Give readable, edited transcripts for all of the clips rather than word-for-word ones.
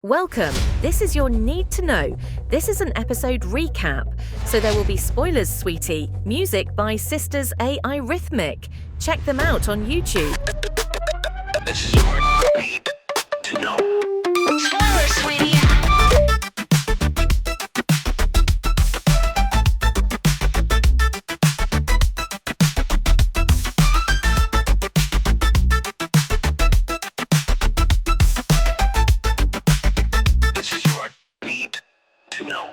Welcome. This is your Need to Know. This is an episode recap, so there will be spoilers, sweetie. Music by Sisters AI Rhythmic. Check them out on YouTube. This is your Need to Know. Spoiler, sweetie. This is your Need to Know.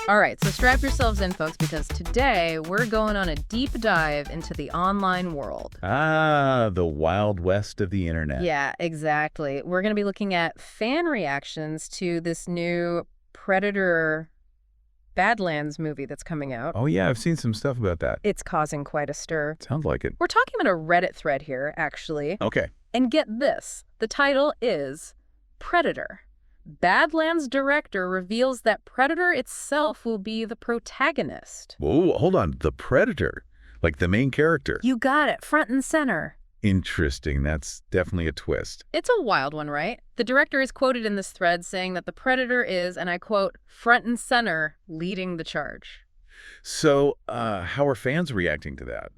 All right, so strap yourselves in, folks, because today we're going on a deep dive into the online world. Ah, the Wild West of the internet. Yeah, exactly. We're going to be looking at fan reactions to this new Predator Badlands movie that's coming out. Oh, yeah, I've seen some stuff about that. It's causing quite a stir. Sounds like it. We're talking about a Reddit thread here, actually. Okay. And get this, the title is Predator. Badlands director reveals that Predator itself will be the protagonist. Whoa, hold on. The Predator, like the main character. You got it, front and center. Interesting. That's definitely a twist. It's a wild one, right? The director is quoted in this thread saying that the Predator is, and I quote, front and center, leading the charge. So, how are fans reacting to that?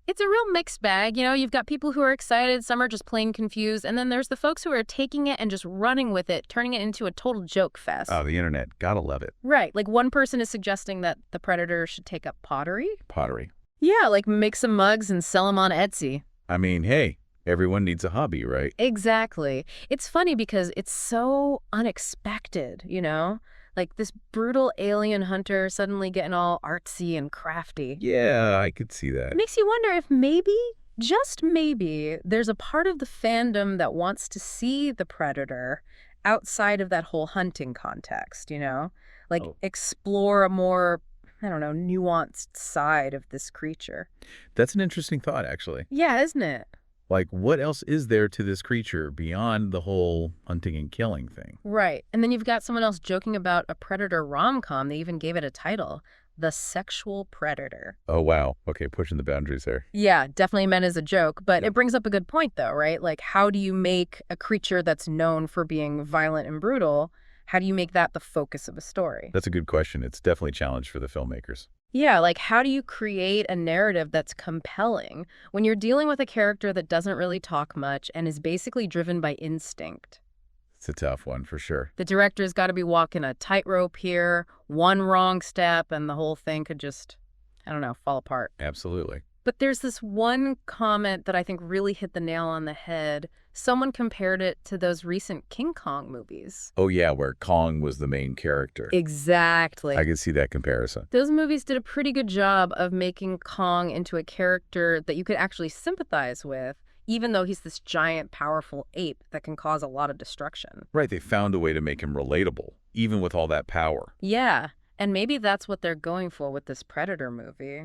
It's a real mixed bag. You know, you've got people who are excited, some are just plain confused, and then there's the folks who are taking it and just running with it, turning it into a total joke fest. Oh, the internet. Gotta love it. Right. Like one person is suggesting that the Predator should take up pottery. Pottery. Yeah, like make some mugs and sell them on Etsy. I mean, hey, everyone needs a hobby, right? Exactly. It's funny because it's so unexpected, you know? Like this brutal alien hunter suddenly getting all artsy and crafty. Yeah, I could see that. It makes you wonder if maybe, just maybe, there's a part of the fandom that wants to see the Predator outside of that whole hunting context, you know? Like explore a more, I don't know, nuanced side of this creature. That's an interesting thought, actually. Yeah, isn't it? Like, what else is there to this creature beyond the whole hunting and killing thing? Right. And then you've got someone else joking about a Predator rom-com. They even gave it a title, The Sexual Predator. Oh, wow. Okay, pushing the boundaries there. Yeah, definitely meant as a joke. But Yep. it brings up a good point, though, right? Like, how do you make a creature that's known for being violent and brutal, how do you make that the focus of a story? That's a good question. It's definitely a challenge for the filmmakers. Yeah, like how do you create a narrative that's compelling when you're dealing with a character that doesn't really talk much and is basically driven by instinct? It's a tough one for sure. The director's got to be walking a tightrope here, one wrong step, and the whole thing could just, I don't know, fall apart. Absolutely. But there's this one comment that I think really hit the nail on the head. Someone compared it to those recent King Kong movies. Oh, yeah, where Kong was the main character. Exactly. I could see that comparison. Those movies did a pretty good job of making Kong into a character that you could actually sympathize with, even though he's this giant, powerful ape that can cause a lot of destruction. Right, they found a way to make him relatable, even with all that power. Yeah, and maybe that's what they're going for with this Predator movie.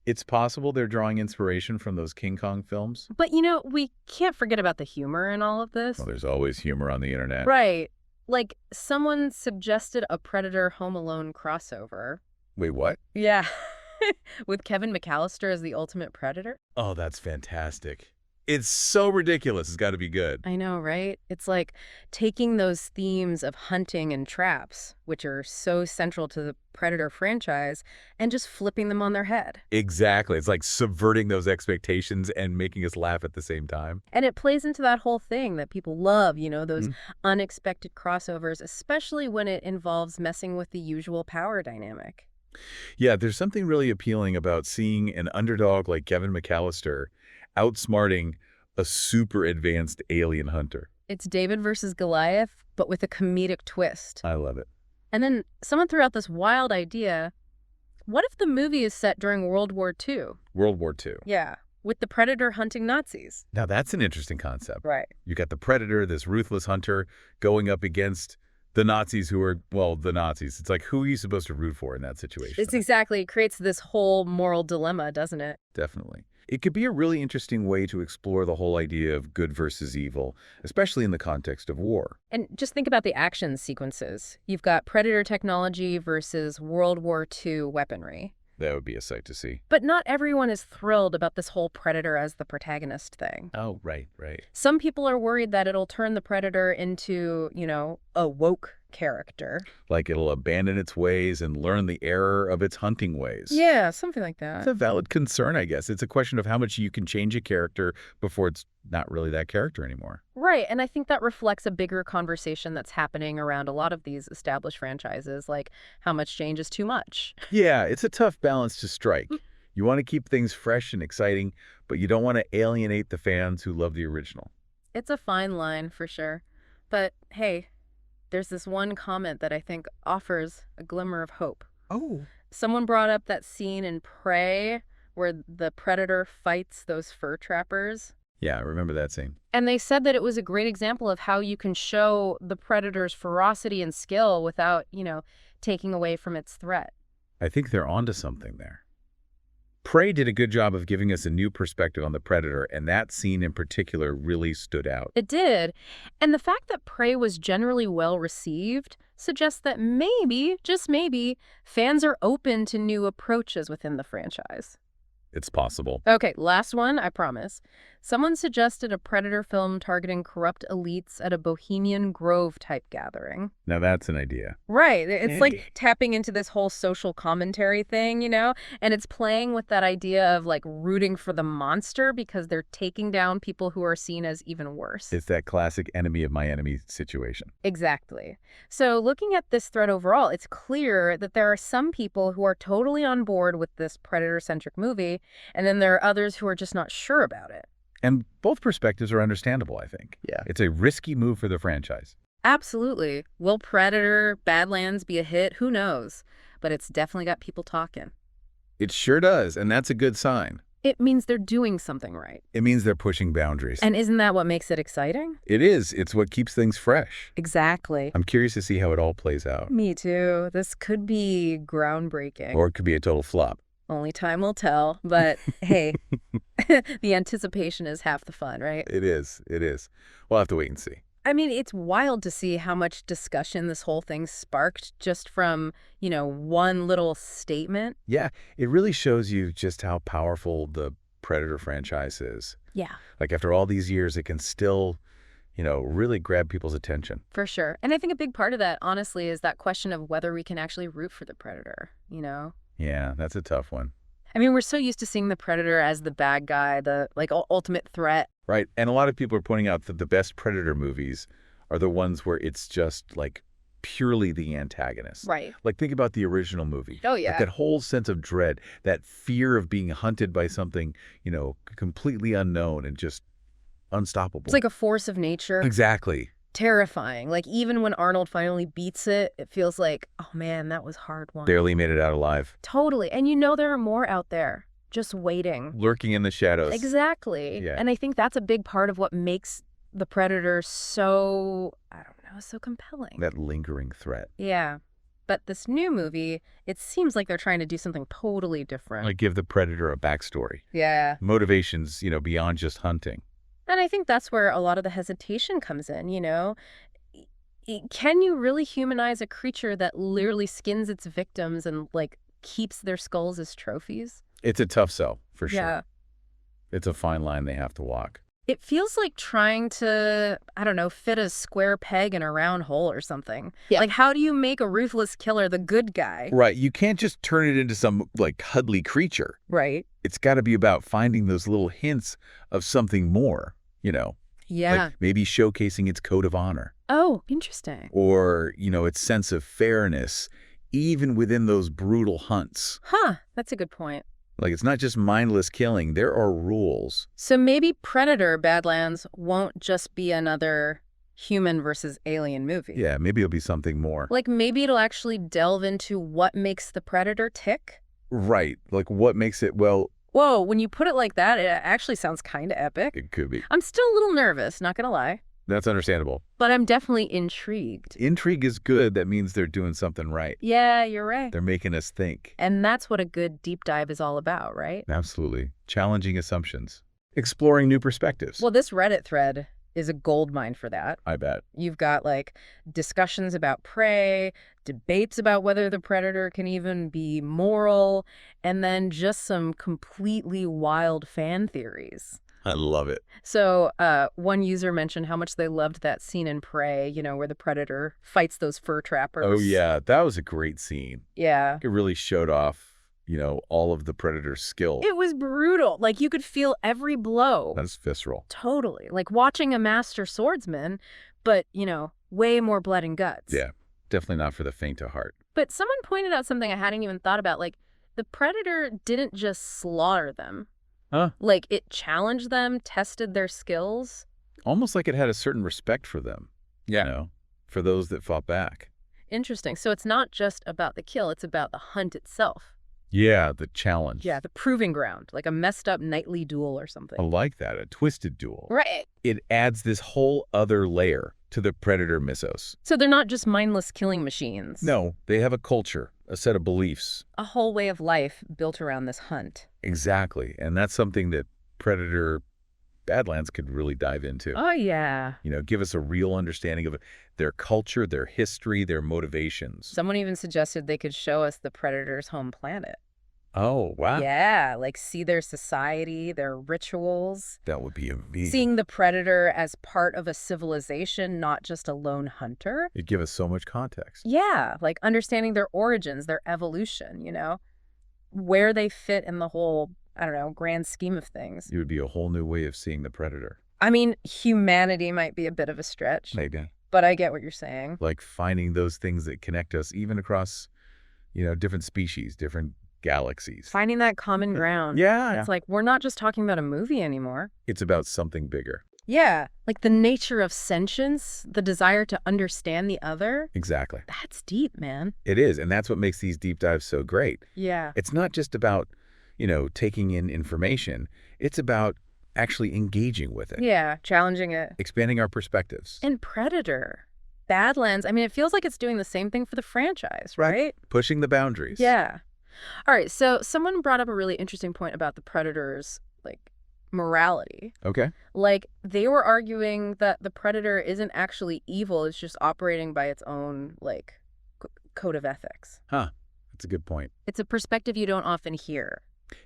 It's possible they're drawing inspiration from those King Kong films. But, you know, we can't forget about the humor in all of this. Well, there's always humor on the internet. Right. Like, someone suggested a Predator Home Alone crossover. Wait, what? Yeah. With Kevin McAllister as the ultimate predator. Oh, that's fantastic. It's so ridiculous. It's got to be good. I know, right? It's like taking those themes of hunting and traps, which are so central to the Predator franchise, and just flipping them on their head. Exactly. It's like subverting those expectations and making us laugh at the same time. And it plays into that whole thing that people love, you know, those unexpected crossovers, especially when it involves messing with the usual power dynamic. Yeah, there's something really appealing about seeing an underdog like Kevin McAllister outsmarting a super advanced alien hunter. It's David versus Goliath, but with a comedic twist. I love it. And then someone threw out this wild idea. What if the movie is set during World War II? World War II. Yeah, with the Predator hunting Nazis. Now, that's an interesting concept. Right. You got the Predator, this ruthless hunter, going up against the Nazis who are, well, the Nazis. It's like, who are you supposed to root for in that situation? It's exactly, it creates this whole moral dilemma, doesn't it? Definitely. It could be a really interesting way to explore the whole idea of good versus evil, especially in the context of war. And just think about the action sequences. You've got Predator technology versus World War II weaponry. That would be a sight to see. But not everyone is thrilled about this whole Predator as the protagonist thing. Oh, right, right. Some people are worried that it'll turn the Predator into, a woke character. Like it'll abandon its ways and learn the error of its hunting ways. Yeah, something like that. It's a valid concern, I guess. It's a question of how much you can change a character before it's not really that character anymore. Right, and I think that reflects a bigger conversation that's happening around a lot of these established franchises, like how much change is too much. Yeah, it's a tough balance to strike. You want to keep things fresh and exciting, but you don't want to alienate the fans who love the original. It's a fine line, for sure. But hey, there's this one comment that I think offers a glimmer of hope. Oh. Someone brought up that scene in Prey where the Predator fights those fur trappers. Yeah, I remember that scene. And they said that it was a great example of how you can show the Predator's ferocity and skill without, taking away from its threat. I think they're onto something there. Prey did a good job of giving us a new perspective on the Predator, and that scene in particular really stood out. It did. And the fact that Prey was generally well received suggests that maybe, just maybe, fans are open to new approaches within the franchise. It's possible. Okay, last one, I promise. Someone suggested a Predator film targeting corrupt elites at a Bohemian Grove type gathering. Now that's an idea. Right. It's like tapping into this whole social commentary thing, and it's playing with that idea of like rooting for the monster because they're taking down people who are seen as even worse. It's that classic enemy of my enemy situation. Exactly. So looking at this thread overall, it's clear that there are some people who are totally on board with this Predator-centric movie, and then there are others who are just not sure about it. And both perspectives are understandable, I think. Yeah. It's a risky move for the franchise. Absolutely. Will Predator, Badlands be a hit? Who knows? But it's definitely got people talking. It sure does, and that's a good sign. It means they're doing something right. It means they're pushing boundaries. And isn't that what makes it exciting? It is. It's what keeps things fresh. Exactly. I'm curious to see how it all plays out. Me too. This could be groundbreaking. Or it could be a total flop. Only time will tell, but hey, the anticipation is half the fun, right? It is. It is. We'll have to wait and see. I mean, it's wild to see how much discussion this whole thing sparked just from, one little statement. Yeah, it really shows you just how powerful the Predator franchise is. Yeah. Like after all these years, it can still, really grab people's attention. For sure. And I think a big part of that, honestly, is that question of whether we can actually root for the Predator, Yeah, that's a tough one. I mean, we're so used to seeing the Predator as the bad guy, the ultimate threat. Right. And a lot of people are pointing out that the best Predator movies are the ones where it's just like purely the antagonist. Right. Like think about the original movie. Oh, yeah. Like that whole sense of dread, that fear of being hunted by something, completely unknown and just unstoppable. It's like a force of nature. Exactly. Terrifying. Like even when Arnold finally beats it, it feels like, oh man, that was a hard one. Barely made it out alive. Totally. And there are more out there just waiting. Lurking in the shadows. Exactly. Yeah. And I think that's a big part of what makes the Predator so, so compelling. That lingering threat. Yeah. But this new movie, it seems like they're trying to do something totally different. Like give the Predator a backstory. Yeah. Motivations, beyond just hunting. And I think that's where a lot of the hesitation comes in, Can you really humanize a creature that literally skins its victims and, keeps their skulls as trophies? It's a tough sell, for sure. Yeah. It's a fine line they have to walk. It feels like trying to, fit a square peg in a round hole or something. Yeah. Like, how do you make a ruthless killer the good guy? Right. You can't just turn it into some, cuddly creature. Right. It's got to be about finding those little hints of something more, Yeah. Like maybe showcasing its code of honor. Oh, interesting. Or, its sense of fairness, even within those brutal hunts. Huh. That's a good point. Like, it's not just mindless killing. There are rules. So maybe Predator Badlands won't just be another human versus alien movie. Yeah, maybe it'll be something more. Like maybe it'll actually delve into what makes the Predator tick. Right. Like, what makes it, well... Whoa, when you put it like that, it actually sounds kind of epic. It could be. I'm still a little nervous, not gonna lie. That's understandable. But I'm definitely intrigued. Intrigue is good. That means they're doing something right. Yeah, you're right. They're making us think. And that's what a good deep dive is all about, right? Absolutely. Challenging assumptions. Exploring new perspectives. Well, this Reddit thread is a goldmine for that. I bet. You've got like discussions about prey, debates about whether the predator can even be moral, and then just some completely wild fan theories. I love it. So one user mentioned how much they loved that scene in Prey, where the predator fights those fur trappers. Oh, yeah. That was a great scene. Yeah. It really showed off, all of the predator's skill. It was brutal. Like, you could feel every blow. That's visceral. Totally. Like watching a master swordsman, but, way more blood and guts. Yeah. Definitely not for the faint of heart. But someone pointed out something I hadn't even thought about. Like, the predator didn't just slaughter them. Huh? Like, it challenged them, tested their skills. Almost like it had a certain respect for them. Yeah. For those that fought back. Interesting. So it's not just about the kill, it's about the hunt itself. Yeah, the challenge. Yeah, the proving ground, like a messed up nightly duel or something. I like that, a twisted duel. Right. It adds this whole other layer to the predator mythos. So they're not just mindless killing machines. No, they have a culture, a set of beliefs. A whole way of life built around this hunt. Exactly, and that's something that Predator Badlands could really dive into. Oh, yeah. Give us a real understanding of their culture, their history, their motivations. Someone even suggested they could show us the predator's home planet. Oh, wow. Yeah, like see their society, their rituals. That would be amazing. Seeing the predator as part of a civilization, not just a lone hunter. It'd give us so much context. Yeah, like understanding their origins, their evolution, where they fit in the whole, I don't know, grand scheme of things. It would be a whole new way of seeing the predator. I mean, humanity might be a bit of a stretch, Maybe. but I get what you're saying. Like finding those things that connect us even across, different species, different galaxies. Finding that common ground. Yeah. It's like, we're not just talking about a movie anymore. It's about something bigger. Yeah, like the nature of sentience, the desire to understand the other. Exactly. That's deep, man. It is, and that's what makes these deep dives so great. Yeah. It's not just about, taking in information. It's about actually engaging with it. Yeah, challenging it. Expanding our perspectives. And Predator, Badlands, I mean, it feels like it's doing the same thing for the franchise, right? Pushing the boundaries. Yeah. All right, so someone brought up a really interesting point about the Predator's, morality. Okay. Like, they were arguing that the Predator isn't actually evil, it's just operating by its own, code of ethics. Huh. That's a good point. It's a perspective you don't often hear.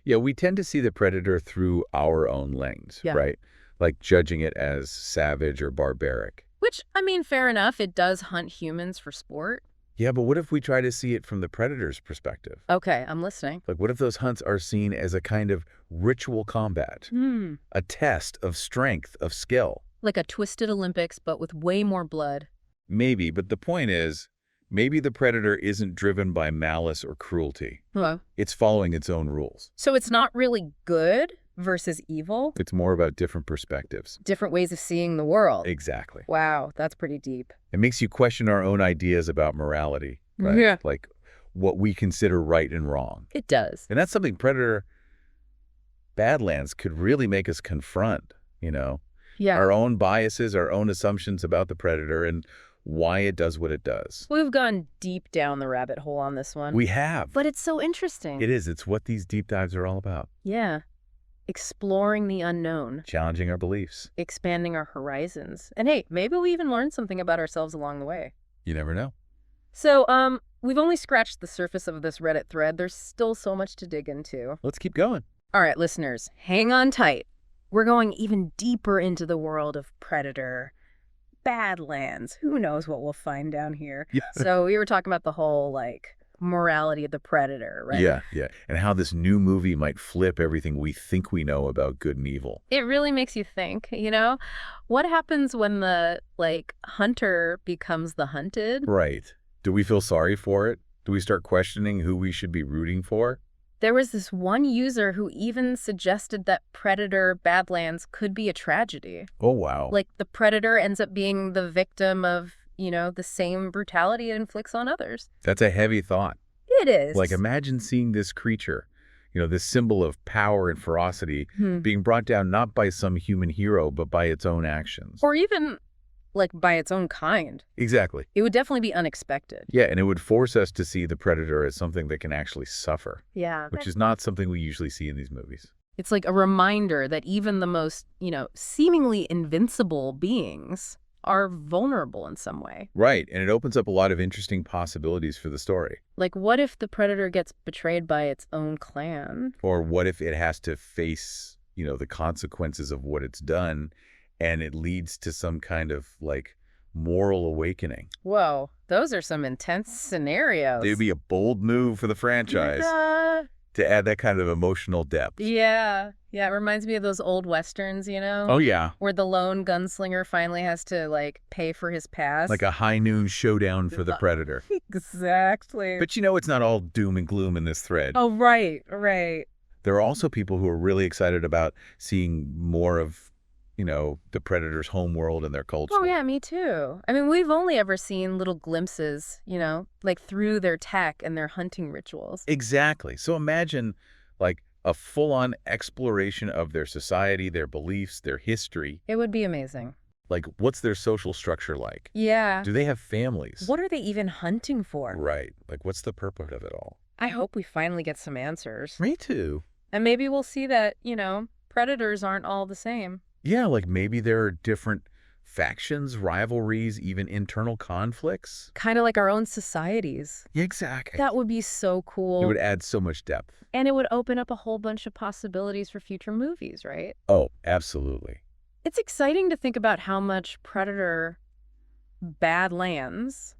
Yeah, we tend to see the predator through our own lens, right? Like judging it as savage or barbaric. Which, I mean, fair enough. It does hunt humans for sport. Yeah, but what if we try to see it from the predator's perspective? Okay, I'm listening. Like, what if those hunts are seen as a kind of ritual combat? A test of strength, of skill? Like a twisted Olympics, but with way more blood. Maybe, but the point is, maybe the predator isn't driven by malice or cruelty. Hello. It's following its own rules. So it's not really good versus evil? It's more about different perspectives. Different ways of seeing the world. Exactly. Wow, that's pretty deep. It makes you question our own ideas about morality, right? Yeah. Like what we consider right and wrong. It does. And that's something Predator Badlands could really make us confront, Yeah. our own biases, our own assumptions about the predator and why it does what it does. We've gone deep down the rabbit hole on this one. We have. But it's so interesting. It is. It's what these deep dives are all about. Yeah. Exploring the unknown. Challenging our beliefs. Expanding our horizons. And hey, maybe we even learn something about ourselves along the way. You never know. So, we've only scratched the surface of this Reddit thread. There's still so much to dig into. Let's keep going. All right, listeners, hang on tight. We're going even deeper into the world of Predator, Badlands. Who knows what we'll find down here? Yeah. So we were talking about the whole, morality of the Predator, right? Yeah. And how this new movie might flip everything we think we know about good and evil. It really makes you think, What happens when the, hunter becomes the hunted? Right. Do we feel sorry for it? Do we start questioning who we should be rooting for? There was this one user who even suggested that Predator Badlands could be a tragedy. Oh, wow. Like the predator ends up being the victim of, the same brutality it inflicts on others. That's a heavy thought. It is. Like, imagine seeing this creature, this symbol of power and ferocity being brought down not by some human hero, but by its own actions. Or even, by its own kind. Exactly. It would definitely be unexpected. Yeah, and it would force us to see the predator as something that can actually suffer. Yeah. Which is not something we usually see in these movies. It's like a reminder that even the most, seemingly invincible beings are vulnerable in some way. Right, and it opens up a lot of interesting possibilities for the story. Like, what if the predator gets betrayed by its own clan? Or what if it has to face, the consequences of what it's done, and it leads to some kind of, moral awakening? Whoa, those are some intense scenarios. It would be a bold move for the franchise to add that kind of emotional depth. Yeah, it reminds me of those old westerns, Oh, yeah. where the lone gunslinger finally has to, pay for his past. Like a high noon showdown for the predator. Exactly. But it's not all doom and gloom in this thread. Oh, right. There are also people who are really excited about seeing more of, the predator's homeworld and their culture. Oh, yeah, me too. I mean, we've only ever seen little glimpses, through their tech and their hunting rituals. Exactly. So imagine, a full-on exploration of their society, their beliefs, their history. It would be amazing. What's their social structure like? Yeah. Do they have families? What are they even hunting for? Right. What's the purpose of it all? I hope we finally get some answers. Me too. And maybe we'll see that, predators aren't all the same. Yeah, maybe there are different factions, rivalries, even internal conflicts. Kind of like our own societies. Yeah, exactly. That would be so cool. It would add so much depth. And it would open up a whole bunch of possibilities for future movies, right? Oh, absolutely. It's exciting to think about how much Predator Badlands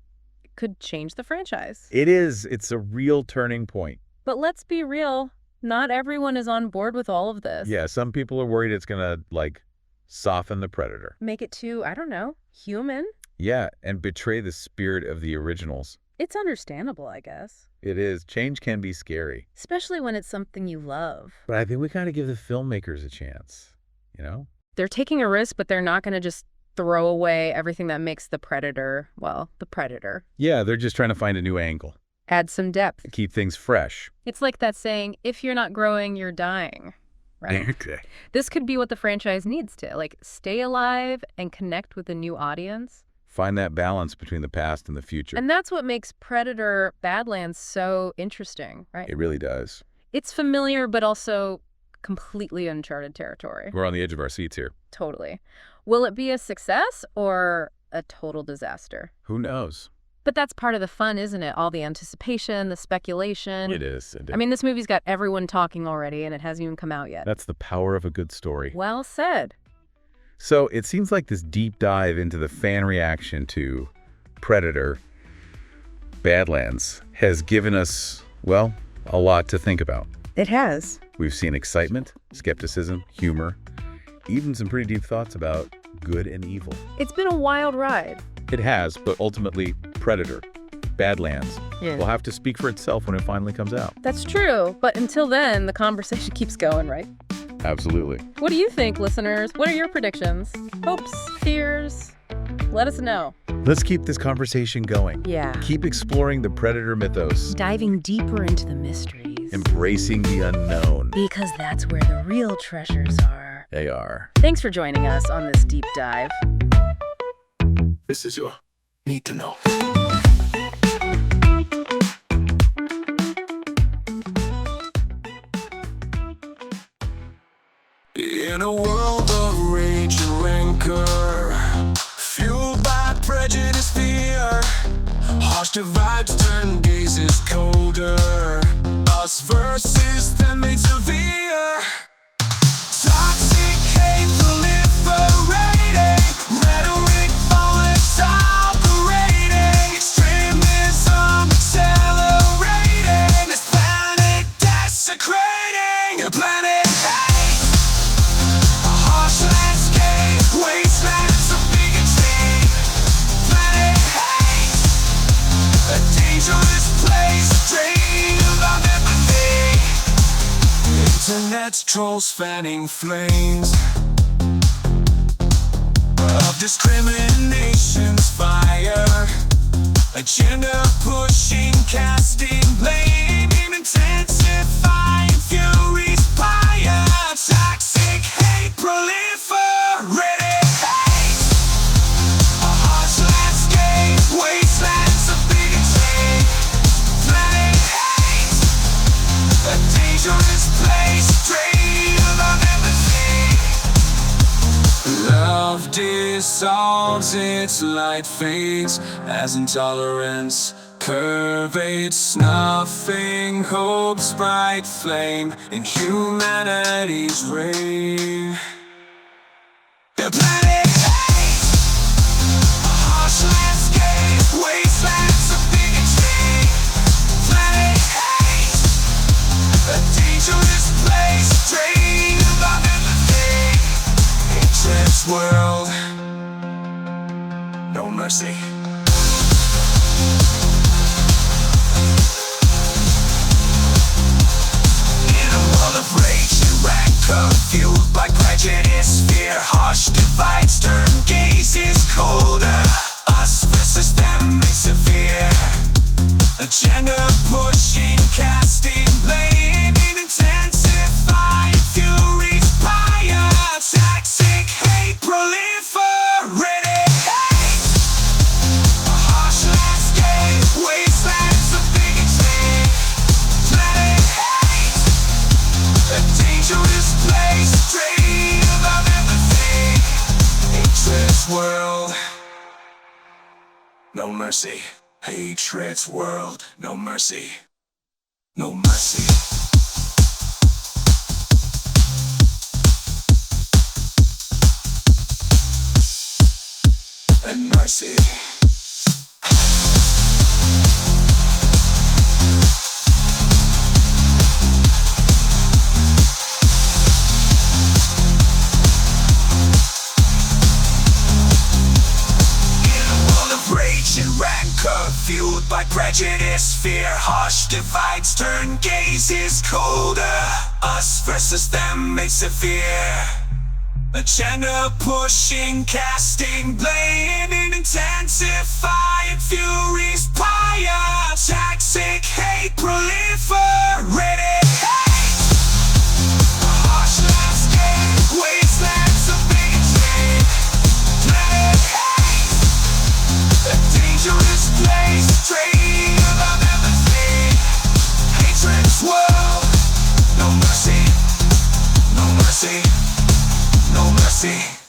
could change the franchise. It is. It's a real turning point. But let's be real. Not everyone is on board with all of this. Yeah, some people are worried it's going to, soften the predator. Make it too, I don't know, human? Yeah, and betray the spirit of the originals. It's understandable, I guess. It is. Change can be scary. Especially when it's something you love. But I think we got to give the filmmakers a chance, They're taking a risk, but they're not going to just throw away everything that makes the Predator, the Predator. Yeah, they're just trying to find a new angle. Add some depth. Keep things fresh. It's like that saying, if you're not growing, you're dying. Right? Okay. This could be what the franchise needs to, stay alive and connect with a new audience. Find that balance between the past and the future. And that's what makes Predator Badlands so interesting, right? It really does. It's familiar, but also completely uncharted territory. We're on the edge of our seats here. Totally. Will it be a success or a total disaster? Who knows? But that's part of the fun, isn't it? All the anticipation, the speculation. It is. I mean, this movie's got everyone talking already, and it hasn't even come out yet. That's the power of a good story. Well said. So it seems like this deep dive into the fan reaction to Predator Badlands has given us, a lot to think about. It has. We've seen excitement, skepticism, humor, even some pretty deep thoughts about good and evil. It's been a wild ride. It has, but ultimately, Predator Badlands will have to speak for itself when it finally comes out. That's true. But until then, the conversation keeps going, right? Absolutely. What do you think, listeners? What are your predictions? Hopes? Fears? Let us know. Let's keep this conversation going. Yeah. Keep exploring the Predator mythos. Diving deeper into the mysteries. Embracing the unknown. Because that's where the real treasures are. They are. Thanks for joining us on this deep dive. This is your need to know. In a world of rage and rancor, fueled by prejudice, fear, harsh divides turn gazes colder. Us versus them made severe. Toxic hate proliferating, rhetoric bullets operating, extremism accelerating, this planet desecrating, a planet hate, a harsh landscape, wastelands of bigotry, planet hate, a dangerous place, drain of empathy. Internet's trolls fanning flames of discrimination's fire, agenda pushing, casting blame, intensifying fury's fire, toxic hate proliferating hate, a harsh landscape, wastelands of bigotry, planet hate, a dangerous place, drain dissolves, its light fades as intolerance curvates, snuffing hope's bright flame in humanity's reign. The planet hates, a harsh landscape, wastelands of bigotry. Planet hate, a dangerous place, drain of our empathy. Hatred's world, no mercy. In a world of rage and rancor, fueled by prejudice, fear, harsh divides, turn gazes colder. Us versus them makes severe. Agenda pushing, casting blame, intensifying fury's fire. Toxic hate proliferating. Hate, a harsh landscape, wastelands of bigotry. Planet hate, a dangerous place, drain of our empathy. Hatred's world, no mercy. Hatred's world, no mercy. No mercy. And mercy. And rancor, fueled by prejudice, fear, harsh divides, turn gazes colder. Us versus them made severe. Agenda pushing, casting blame, intensifying fury's pyre. Toxic hate proliferating. Hate, a harsh landscape, wastelands of bigotry. Planet hate, a dangerous place, drain of our empathy. Hatred's world, no mercy, no mercy, no mercy.